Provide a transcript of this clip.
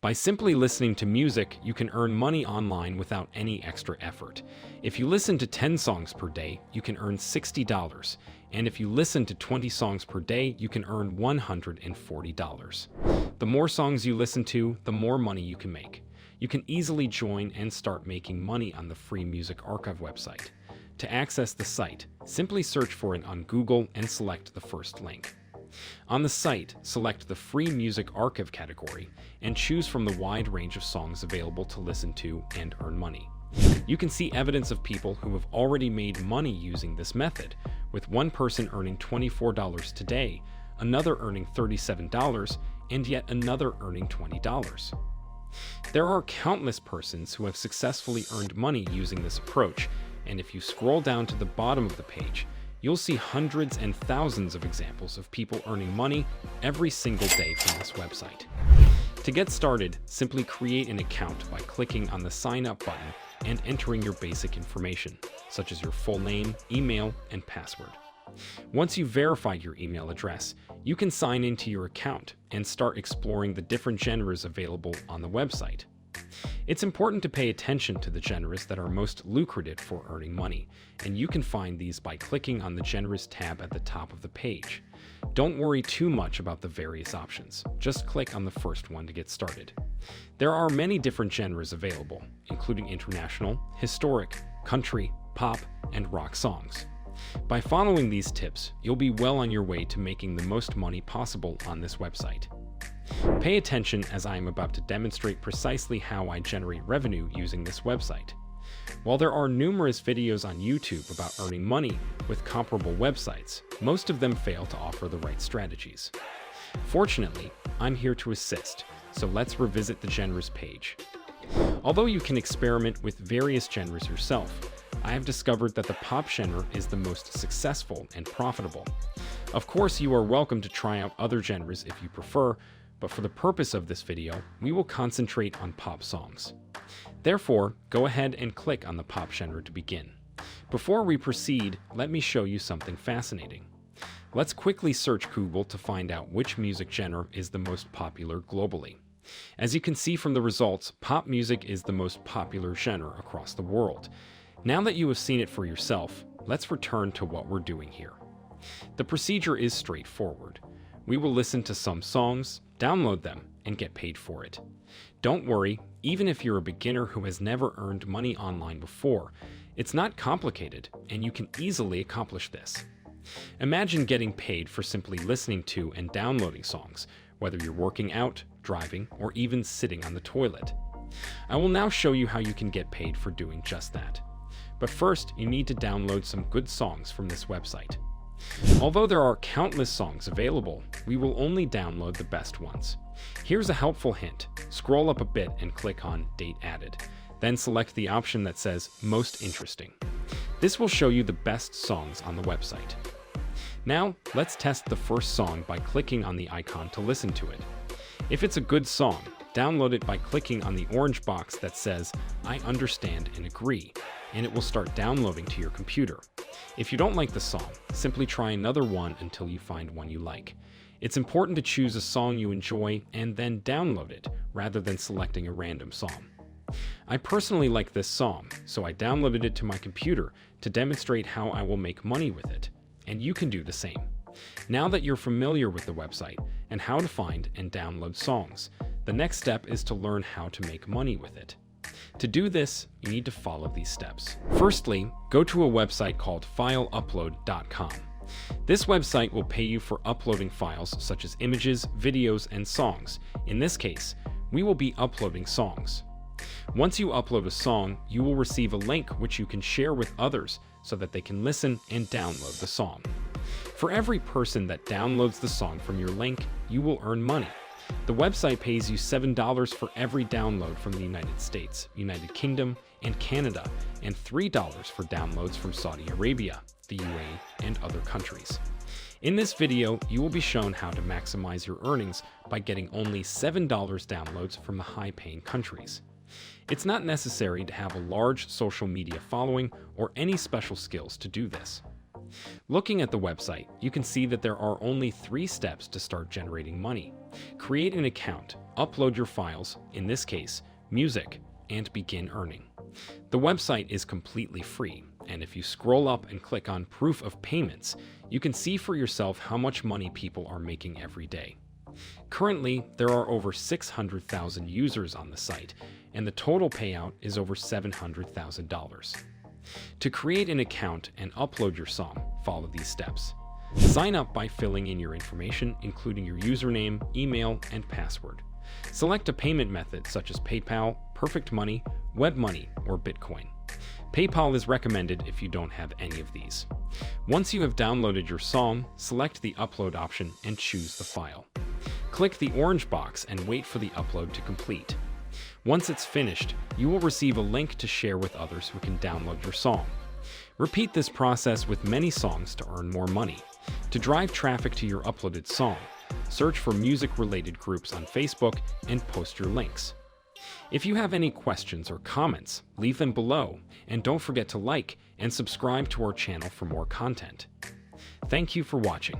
By simply listening to music, you can earn money online without any extra effort. If you listen to 10 songs per day, you can earn $60. And if you listen to 20 songs per day, you can earn $140. The more songs you listen to, the more money you can make. You can easily join and start making money on the Free Music Archive website. To access the site, simply search for it on Google and select the first link. On the site, select the Free Music Archive category and choose from the wide range of songs available to listen to and earn money. You can see evidence of people who have already made money using this method, with one person earning $24 today, another earning $37, and yet another earning $20. There are countless persons who have successfully earned money using this approach, and if you scroll down to the bottom of the page, you'll see hundreds and thousands of examples of people earning money every single day from this website. To get started, simply create an account by clicking on the Sign Up button and entering your basic information, such as your full name, email, and password. Once you've verified your email address, you can sign into your account and start exploring the different genres available on the website. It's important to pay attention to the genres that are most lucrative for earning money, and you can find these by clicking on the Genres tab at the top of the page. Don't worry too much about the various options, just click on the first one to get started. There are many different genres available, including international, historic, country, pop, and rock songs. By following these tips, you'll be well on your way to making the most money possible on this website. Pay attention as I am about to demonstrate precisely how I generate revenue using this website. While there are numerous videos on YouTube about earning money with comparable websites, most of them fail to offer the right strategies. Fortunately, I'm here to assist, so let's revisit the genres page. Although you can experiment with various genres yourself, I have discovered that the pop genre is the most successful and profitable. Of course, you are welcome to try out other genres if you prefer, but for the purpose of this video, we will concentrate on pop songs. Therefore, go ahead and click on the pop genre to begin. Before we proceed, let me show you something fascinating. Let's quickly search Google to find out which music genre is the most popular globally. As you can see from the results, pop music is the most popular genre across the world. Now that you have seen it for yourself, let's return to what we're doing here. The procedure is straightforward. We will listen to some songs, download them, and get paid for it. Don't worry, even if you're a beginner who has never earned money online before, it's not complicated, and you can easily accomplish this. Imagine getting paid for simply listening to and downloading songs, whether you're working out, driving, or even sitting on the toilet. I will now show you how you can get paid for doing just that. But first, you need to download some good songs from this website. Although there are countless songs available, we will only download the best ones. Here's a helpful hint. Scroll up a bit and click on Date Added. Then select the option that says Most Interesting. This will show you the best songs on the website. Now, let's test the first song by clicking on the icon to listen to it. If it's a good song, download it by clicking on the orange box that says I understand and agree, and it will start downloading to your computer. If you don't like the song, simply try another one until you find one you like. It's important to choose a song you enjoy and then download it, rather than selecting a random song. I personally like this song, so I downloaded it to my computer to demonstrate how I will make money with it, and you can do the same. Now that you're familiar with the website and how to find and download songs, the next step is to learn how to make money with it. To do this, you need to follow these steps. Firstly, go to a website called fileupload.com. This website will pay you for uploading files such as images, videos, and songs. In this case, we will be uploading songs. Once you upload a song, you will receive a link which you can share with others so that they can listen and download the song. For every person that downloads the song from your link, you will earn money. The website pays you $7 for every download from the United States, United Kingdom, and Canada, and $3 for downloads from Saudi Arabia, the UAE, and other countries. In this video, you will be shown how to maximize your earnings by getting only $7 downloads from the high-paying countries. It's not necessary to have a large social media following or any special skills to do this. Looking at the website, you can see that there are only 3 steps to start generating money. Create an account, upload your files, in this case, music, and begin earning. The website is completely free, and if you scroll up and click on Proof of Payments, you can see for yourself how much money people are making every day. Currently, there are over 600,000 users on the site, and the total payout is over $700,000. To create an account and upload your song, follow these steps. Sign up by filling in your information, including your username, email, and password. Select a payment method such as PayPal, Perfect Money, WebMoney, or Bitcoin. PayPal is recommended if you don't have any of these. Once you have downloaded your song, select the upload option and choose the file. Click the orange box and wait for the upload to complete. Once it's finished, you will receive a link to share with others who can download your song. Repeat this process with many songs to earn more money. To drive traffic to your uploaded song, search for music-related groups on Facebook and post your links. If you have any questions or comments, leave them below, and don't forget to like and subscribe to our channel for more content. Thank you for watching.